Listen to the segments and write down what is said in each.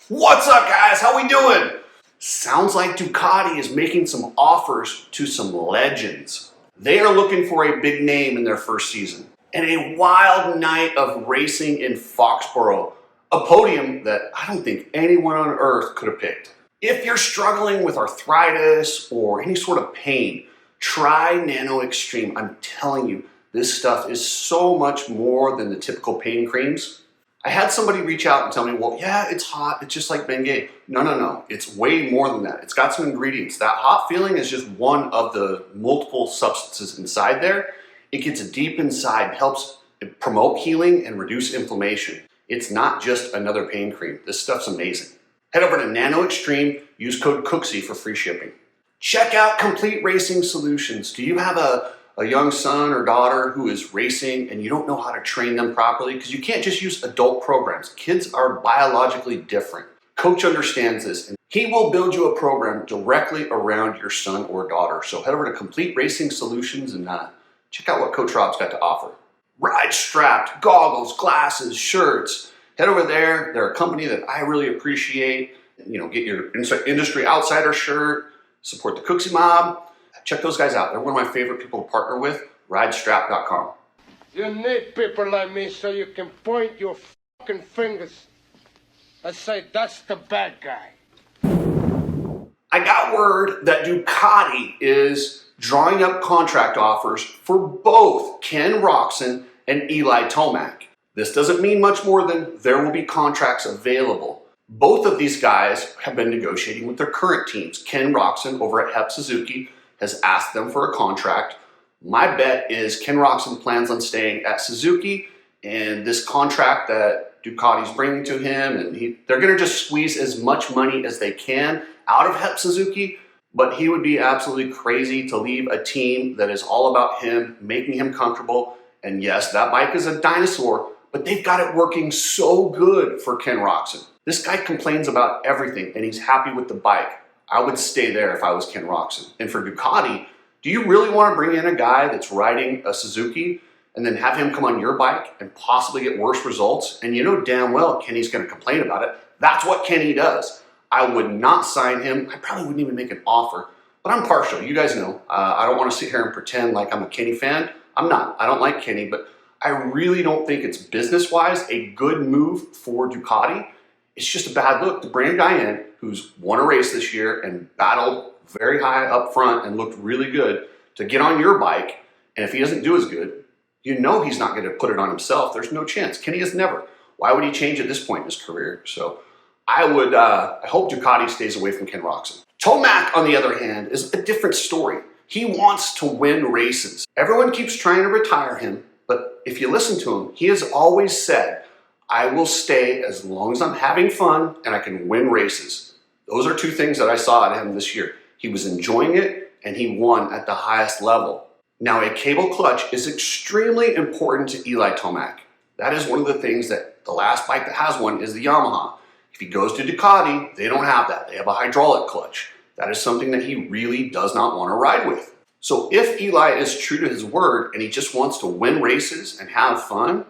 What's up, guys? How we doing? Sounds like Ducati is making some offers to some legends. They are looking for a big name in their first season. And a wild night of racing in Foxborough, a podium that I don't think anyone on earth could have picked. If you're struggling with arthritis or any sort of pain, try Nano-Extreme. I'm telling you, this stuff is so much more than the typical pain creams. I had somebody reach out and tell me, well, yeah, it's hot. It's just like Bengay. No. It's way more than that. It's got some ingredients. That hot feeling is just one of the multiple substances inside there. It gets deep inside, helps promote healing and reduce inflammation. It's not just another pain cream. This stuff's amazing. Head over to Nano-Extreme, use code COOKSY for free shipping. Check out Complete Racing Solutions. Do you have a young son or daughter who is racing and you don't know how to train them properly? Because you can't just use adult programs. Kids are biologically different. Coach understands this, and he will build you a program directly around your son or daughter. So head over to Complete Racing Solutions and check out what Coach Rob's got to offer. Ride strapped, goggles, glasses, shirts. Head over there. They're a company that I really appreciate. You know, get your industry outsider shirt, support the Cooksy Mob. Check those guys out. They're one of my favorite people to partner with, ridestrap.com. You need people like me so you can point your fucking fingers and say, that's the bad guy. I got word that Ducati is drawing up contract offers for both Ken Roczen and Eli Tomac. This doesn't mean much more than there will be contracts available. Both of these guys have been negotiating with their current teams. Ken Roczen over at Hep Suzuki has asked them for a contract. My bet is Ken Roczen plans on staying at Suzuki, and this contract that Ducati's bringing to him, and they're going to just squeeze as much money as they can out of Hep Suzuki, but he would be absolutely crazy to leave a team that is all about him, making him comfortable. And yes, that bike is a dinosaur, but they've got it working so good for Ken Roczen. This guy complains about everything, and he's happy with the bike. I would stay there if I was Ken Roczen. And for Ducati, do you really want to bring in a guy that's riding a Suzuki and then have him come on your bike and possibly get worse results? And you know damn well Kenny's going to complain about it. That's what Kenny does. I would not sign him. I probably wouldn't even make an offer. But I'm partial. You guys know. I don't want to sit here and pretend like I'm a Kenny fan. I'm not. I don't like Kenny, but I really don't think it's business-wise a good move for Ducati. It's just a bad look to bring a guy in who's won a race this year and battled very high up front and looked really good to get on your bike. And if he doesn't do as good, you know he's not going to put it on himself. There's no chance. Kenny has never. Why would he change at this point in his career? So I hope Ducati stays away from Ken Roczen. Tomac, on the other hand, is a different story. He wants to win races. Everyone keeps trying to retire him, but if you listen to him, he has always said, I will stay as long as I'm having fun and I can win races. Those are two things that I saw at him this year. He was enjoying it and he won at the highest level. Now, a cable clutch is extremely important to Eli Tomac. That is one of the things that the last bike that has one is the Yamaha. If he goes to Ducati, they don't have that. They have a hydraulic clutch. That is something that he really does not want to ride with. So if Eli is true to his word and he just wants to win races and have fun,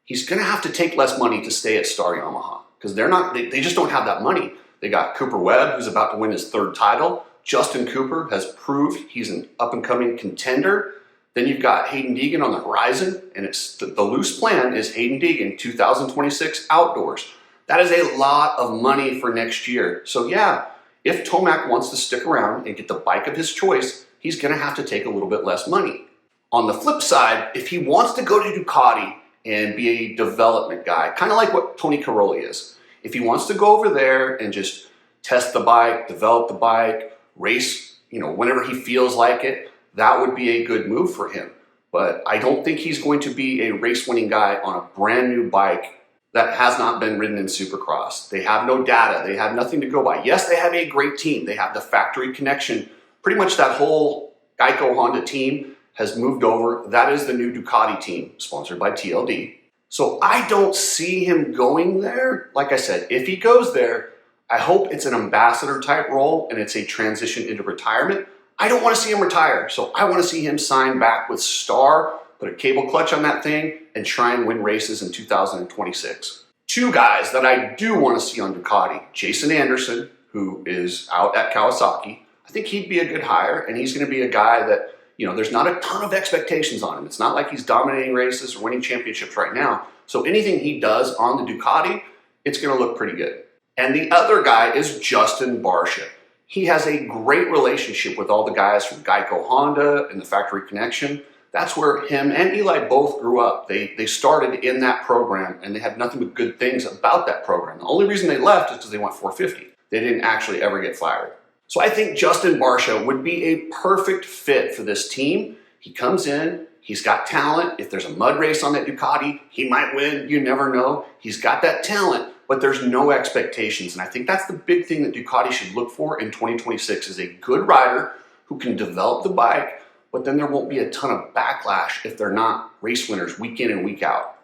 he's going to have to take less money to stay at Star Yamaha because they just don't have that money. They got Cooper Webb, who's about to win his third title. Justin Cooper has proved he's an up-and-coming contender. Then you've got Hayden Deegan on the horizon, and it's the loose plan is Hayden Deegan 2026 outdoors. That is a lot of money for next year. So yeah, if Tomac wants to stick around and get the bike of his choice, he's going to have to take a little bit less money. On the flip side, if he wants to go to Ducati and be a development guy, kind of like what Tony Caroli is. If he wants to go over there and just test the bike, develop the bike, race, whenever he feels like it, that would be a good move for him. But I don't think he's going to be a race-winning guy on a brand new bike that has not been ridden in Supercross. They have no data. They have nothing to go by. Yes, they have a great team. They have the factory connection. Pretty much that whole Geico Honda team has moved over. That is the new Ducati team, sponsored by TLD. So I don't see him going there. Like I said, if he goes there, I hope it's an ambassador type role and it's a transition into retirement. I don't want to see him retire. So I want to see him sign back with Star, put a cable clutch on that thing, and try and win races in 2026. Two guys that I do want to see on Ducati, Jason Anderson, who is out at Kawasaki. I think he'd be a good hire, and he's going to be a guy that, there's not a ton of expectations on him. It's not like he's dominating races or winning championships right now. So anything he does on the Ducati, it's going to look pretty good. And the other guy is Justin Barcia. He has a great relationship with all the guys from Geico Honda and the Factory Connection. That's where him and Eli both grew up. They started in that program, and they had nothing but good things about that program. The only reason they left is because they went 450. They didn't actually ever get fired. So I think Justin Barcia would be a perfect fit for this team. He comes in, he's got talent. If there's a mud race on that Ducati, he might win. You never know. He's got that talent, but there's no expectations. And I think that's the big thing that Ducati should look for in 2026 is a good rider who can develop the bike, but then there won't be a ton of backlash if they're not race winners week in and week out.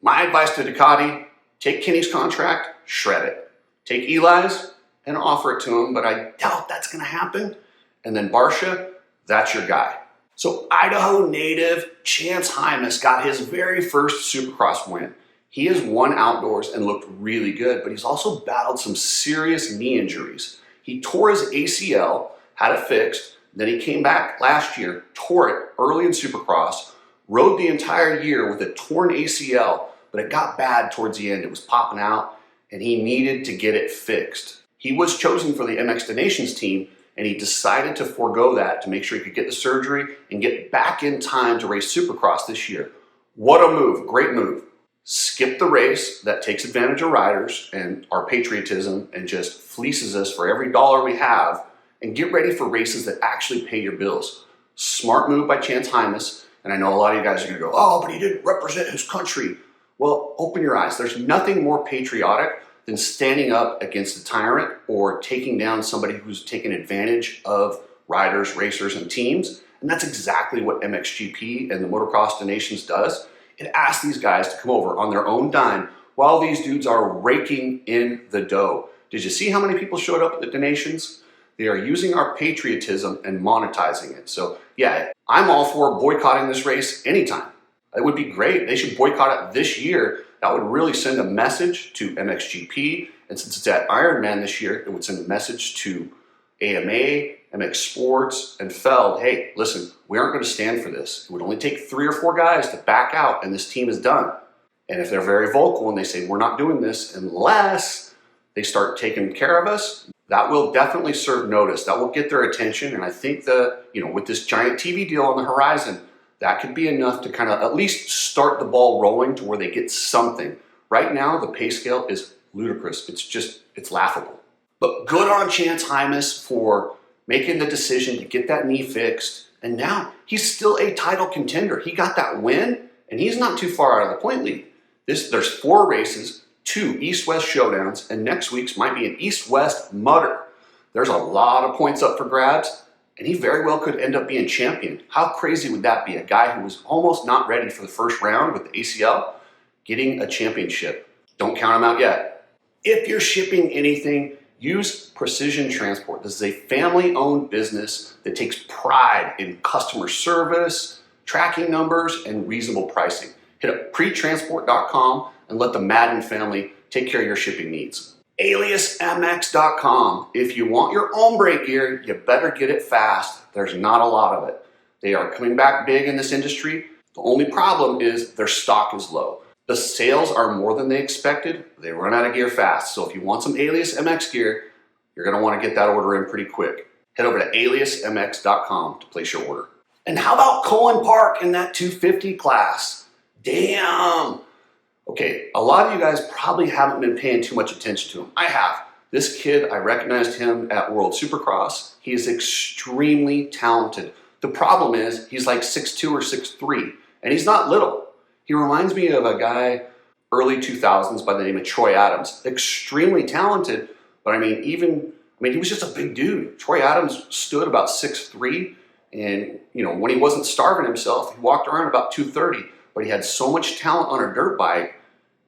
My advice to Ducati, take Kenny's contract, shred it. Take Eli's and offer it to him, but I doubt that's going to happen. And then Barcia, that's your guy. So Idaho native Chance Hymas got his very first Supercross win. He has won outdoors and looked really good, but he's also battled some serious knee injuries. He tore his ACL, had it fixed, then he came back last year, tore it early in Supercross, rode the entire year with a torn ACL, but it got bad towards the end. It was popping out, and he needed to get it fixed. He was chosen for the MX Donations team, and he decided to forego that to make sure he could get the surgery and get back in time to race Supercross this year. What a move, great move. Skip the race that takes advantage of riders and our patriotism and just fleeces us for every dollar we have, and get ready for races that actually pay your bills. Smart move by Chance Hymas, and I know a lot of you guys are gonna go, oh, but he didn't represent his country. Well, open your eyes. There's nothing more patriotic than standing up against a tyrant or taking down somebody who's taken advantage of riders, racers, and teams. And that's exactly what MXGP and the Motocross Donations does. It asks these guys to come over on their own dime while these dudes are raking in the dough. Did you see how many people showed up at the donations? They are using our patriotism and monetizing it. So yeah, I'm all for boycotting this race anytime. It would be great. They should boycott it this year. That would really send a message to MXGP. And since it's at Ironman this year, it would send a message to AMA, MX Sports, and Feld. Hey, listen, we aren't going to stand for this. It would only take 3 or 4 guys to back out, and this team is done. And if they're very vocal and they say, we're not doing this unless they start taking care of us, that will definitely serve notice. That will get their attention. And I think that, with this giant TV deal on the horizon, that could be enough to kind of at least start the ball rolling to where they get something. Right now, the pay scale is ludicrous. It's laughable. But good on Chance Hymas for making the decision to get that knee fixed. And now he's still a title contender. He got that win, and he's not too far out of the point lead. There's 4 races, 2 East-West showdowns, and next week's might be an East-West mutter. There's a lot of points up for grabs, and he very well could end up being champion. How crazy would that be? A guy who was almost not ready for the first round with the ACL, getting a championship. Don't count him out yet. If you're shipping anything, use Precision Transport. This is a family-owned business that takes pride in customer service, tracking numbers, and reasonable pricing. Hit up pretransport.com and let the Madden family take care of your shipping needs. AliasMX.com. If you want your ombre gear, you better get it fast. There's not a lot of it. They are coming back big in this industry. The only problem is their stock is low. The sales are more than they expected. They run out of gear fast. So if you want some Alias MX gear, you're going to want to get that order in pretty quick. Head over to AliasMX.com to place your order. And how about Colin Park in that 250 class? Damn. Okay, a lot of you guys probably haven't been paying too much attention to him. I have. This kid, I recognized him at World Supercross. He is extremely talented. The problem is he's like 6'2 or 6'3, and he's not little. He reminds me of a guy early 2000s by the name of Troy Adams. Extremely talented, but he was just a big dude. Troy Adams stood about 6'3", and when he wasn't starving himself, he walked around about 230. But he had so much talent on a dirt bike.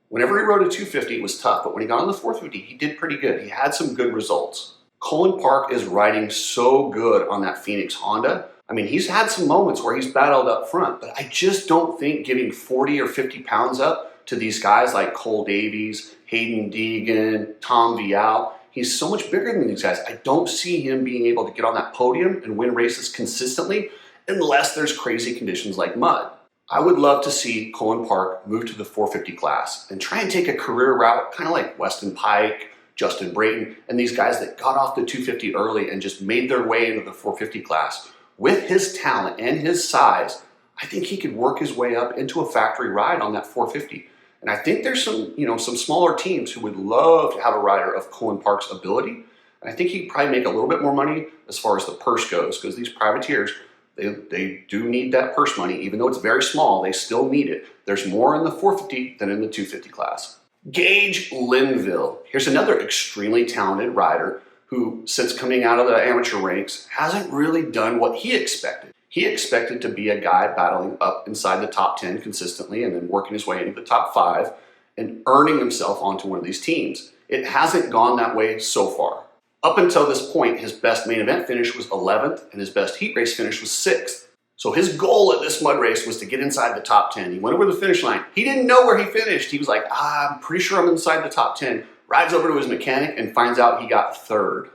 Whenever he rode a 250, it was tough. But when he got on the 450, he did pretty good. He had some good results. Colin Park is riding so good on that Phoenix Honda. He's had some moments where he's battled up front, but I just don't think giving 40 or 50 pounds up to these guys like Cole Davies, Hayden Deegan, Tom Vial. He's so much bigger than these guys. I don't see him being able to get on that podium and win races consistently unless there's crazy conditions like mud. I would love to see Colin Park move to the 450 class and try and take a career route, kind of like Weston Pike, Justin Brayton, and these guys that got off the 250 early and just made their way into the 450 class. With his talent and his size, I think he could work his way up into a factory ride on that 450. And I think there's some smaller teams who would love to have a rider of Colin Park's ability. And I think he'd probably make a little bit more money as far as the purse goes, because these privateers, they do need that purse money. Even though it's very small, they still need it. There's more in the 450 than in the 250 class. Gage Linville. Here's another extremely talented rider who, since coming out of the amateur ranks, hasn't really done what he expected. He expected to be a guy battling up inside the top 10 consistently and then working his way into the top 5 and earning himself onto one of these teams. It hasn't gone that way so far. Up until this point, his best main event finish was 11th and his best heat race finish was 6th. So his goal at this mud race was to get inside the top 10. He went over the finish line. He didn't know where he finished. He was like, I'm pretty sure I'm inside the top 10. Rides over to his mechanic and finds out he got 3rd.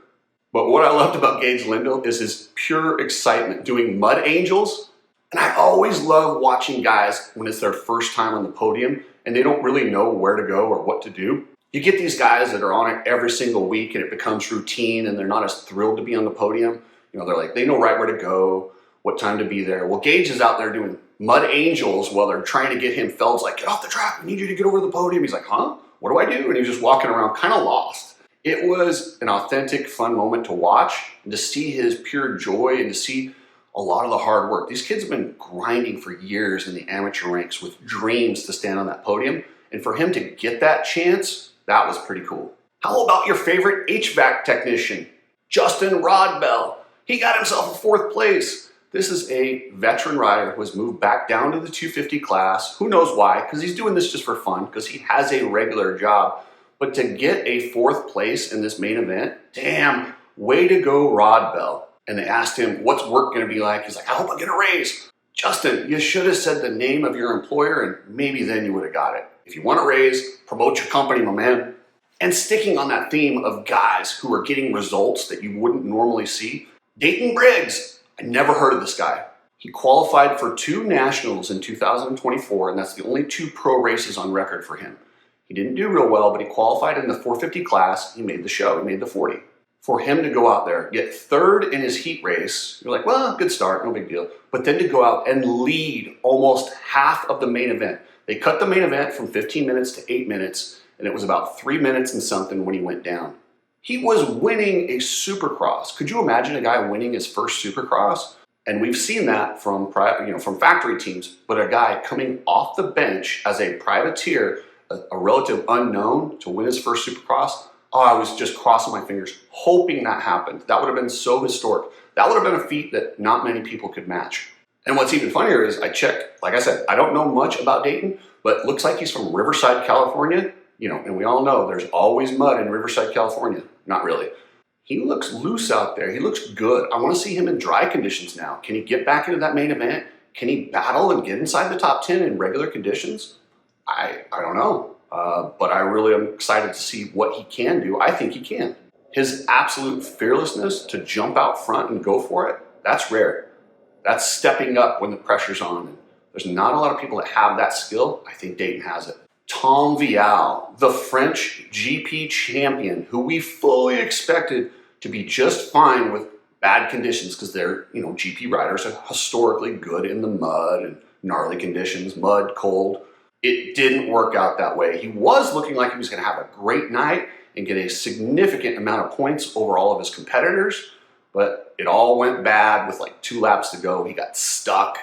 But what I loved about Gage Linville is his pure excitement doing mud angels. And I always love watching guys when it's their first time on the podium and they don't really know where to go or what to do. You get these guys that are on it every single week and it becomes routine and they're not as thrilled to be on the podium. They're like, they know right where to go, what time to be there. Well, Gage is out there doing mud angels while they're trying to get him. Feld's like, get off the track, we need you to get over the podium. He's like, huh? What do I do? And he's just walking around kind of lost. It was an authentic, fun moment to watch and to see his pure joy and to see a lot of the hard work. These kids have been grinding for years in the amateur ranks with dreams to stand on that podium. And for him to get that chance, that was pretty cool. How about your favorite HVAC technician, Justin Rodbell? He got himself a 4th place. This is a veteran rider who has moved back down to the 250 class. Who knows why? Because he's doing this just for fun, because he has a regular job. But to get a 4th place in this main event, damn, way to go, Rodbell. And they asked him, what's work going to be like? He's like, I hope I get a raise. Justin, you should have said the name of your employer and maybe then you would have got it. If you want a raise, promote your company, my man. And sticking on that theme of guys who are getting results that you wouldn't normally see, Dayton Briggs. I never heard of this guy. He qualified for 2 nationals in 2024, and that's the only 2 pro races on record for him. He didn't do real well, but he qualified in the 450 class. He made the show. He made the 40. For him to go out there, get 3rd in his heat race, you're like, well, good start, no big deal. But then to go out and lead almost half of the main event. They cut the main event from 15 minutes to 8 minutes, and it was about 3 minutes and something when he went down. He was winning a Supercross. Could you imagine a guy winning his first Supercross? And we've seen that from factory teams, but a guy coming off the bench as a privateer, a relative unknown, to win his first Supercross. Oh, I was just crossing my fingers, hoping that happened. That would have been so historic. That would have been a feat that not many people could match. And what's even funnier is I checked, like I said, I don't know much about Dayton, but it looks like he's from Riverside, California. And we all know there's always mud in Riverside, California. Not really. He looks loose out there. He looks good. I want to see him in dry conditions now. Can he get back into that main event? Can he battle and get inside the top 10 in regular conditions? I don't know, but I really am excited to see what he can do. I think he can. His absolute fearlessness to jump out front and go for it, that's rare. That's stepping up when the pressure's on. There's not a lot of people that have that skill. I think Dayton has it. Tom Vial, the French GP champion, who we fully expected to be just fine with bad conditions because they're, GP riders are historically good in the mud and gnarly conditions, mud, cold. It didn't work out that way. He was looking like he was going to have a great night and get a significant amount of points over all of his competitors, but it all went bad with like 2 laps to go. He got stuck.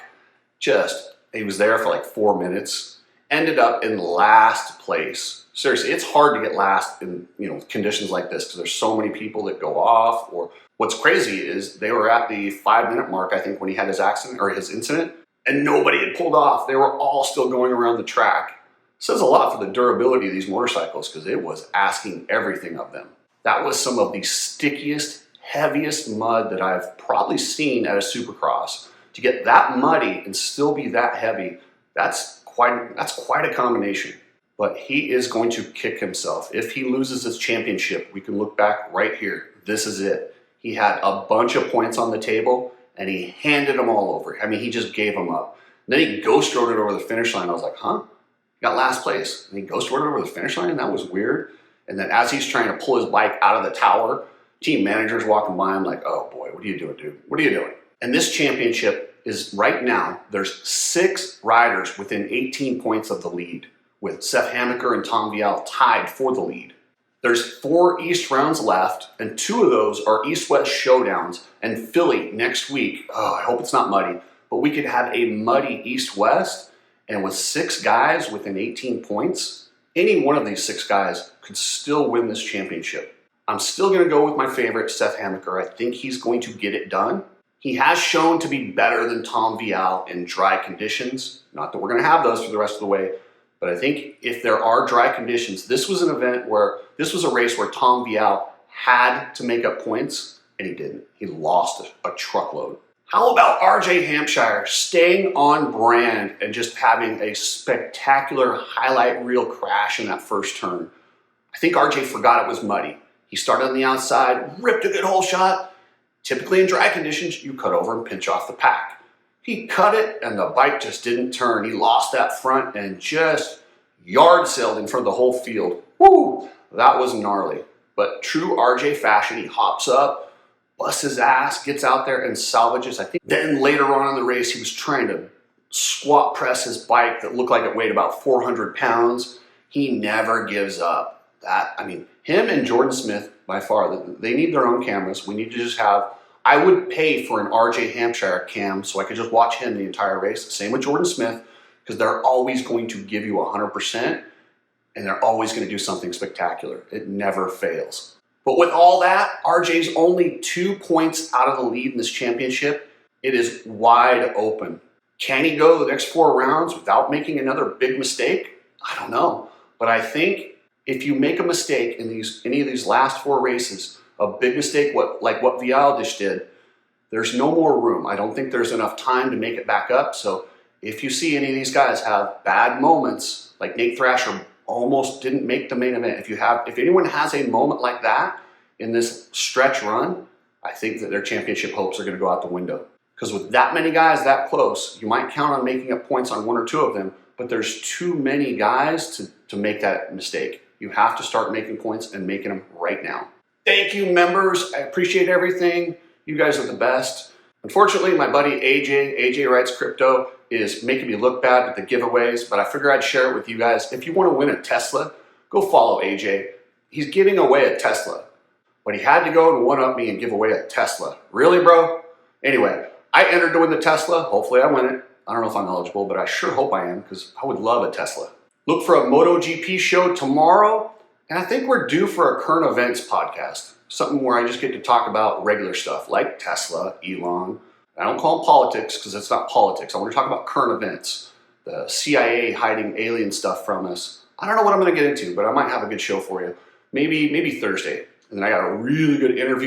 He was there for like 4 minutes. Ended up in last place. Seriously, it's hard to get last in conditions like this because there's so many people that go off. Or what's crazy is they were at the 5-minute mark, I think, when he had his accident or his incident, and nobody had pulled off. They were all still going around the track. It says a lot for the durability of these motorcycles because it was asking everything of them. That was some of the stickiest, heaviest mud that I've probably seen at a Supercross. To get that muddy and still be that heavy, that's quite a combination. but he is going to kick himself. If he loses his championship, we can look back right here. This is it. He had a bunch of points on the table, and he handed them all over. I mean, he just gave them up. And then he ghost rode it over the finish line. I was like, huh? Got last place. And he ghost rode it over the finish line? That was weird. And then as he's trying to pull his bike out of the tower, team manager's walking by. I'm like, oh boy, what are you doing, dude? What are you doing? And this championship is right now, there's 6 riders within 18 points of the lead, with Seth Hammaker and Tom Vial tied for the lead. There's 4 East rounds left, and 2 of those are East-West showdowns. And Philly next week, oh, I hope it's not muddy, but we could have a muddy East-West, and with 6 guys within 18 points, any one of these 6 guys could still win this championship. I'm still going to go with my favorite, Seth Hammaker. I think he's going to get it done. He has shown to be better than Tom Vial in dry conditions. Not that we're going to have those for the rest of the way, but I think if there are dry conditions, this was a race where Tom Vial had to make up points, and he didn't. He lost a truckload. How about RJ Hampshire staying on brand and just having a spectacular highlight reel crash in that first turn? I think RJ forgot it was muddy. He started on the outside, ripped a good hole shot. Typically in dry conditions, you cut over and pinch off the pack. He cut it, and the bike just didn't turn. He lost that front and just yard sailed in front of the whole field. Woo! That was gnarly. But true RJ fashion, he hops up, busts his ass, gets out there and salvages. I think then later on in the race, he was trying to squat press his bike that looked like it weighed about 400 pounds. He never gives up. Him and Jordan Smith, by far, they need their own cameras. We need to just have, I would pay for an RJ Hampshire cam so I could just watch him the entire race. Same with Jordan Smith, because they're always going to give you 100%, and they're always going to do something spectacular. It never fails. But with all that, RJ's only 2 points out of the lead in this championship. It is wide open. Can he go the next 4 rounds without making another big mistake? I don't know. But I think if you make a mistake in any of these last 4 races, a big mistake like what Vialdish did, there's no more room. I don't think there's enough time to make it back up. So if you see any of these guys have bad moments, like Nate Thrasher almost didn't make the main event, if anyone has a moment like that in this stretch run, I think that their championship hopes are going to go out the window. Because with that many guys that close, you might count on making up points on 1 or 2 of them, but there's too many guys to make that mistake. You have to start making points and making them right now. Thank you, members. I appreciate everything. You guys are the best. Unfortunately, my buddy AJ Writes Crypto, is making me look bad with the giveaways, but I figured I'd share it with you guys. If you want to win a Tesla, go follow AJ. He's giving away a Tesla, but he had to go and one-up me and give away a Tesla. Really, bro? Anyway, I entered to win the Tesla. Hopefully I win it. I don't know if I'm eligible, but I sure hope I am, because I would love a Tesla. Look for a MotoGP show tomorrow, and I think we're due for a current events podcast. Something where I just get to talk about regular stuff like Tesla, Elon. I don't call them politics because it's not politics. I want to talk about current events. The CIA hiding alien stuff from us. I don't know what I'm going to get into, but I might have a good show for you. Maybe Thursday. And then I got a really good interview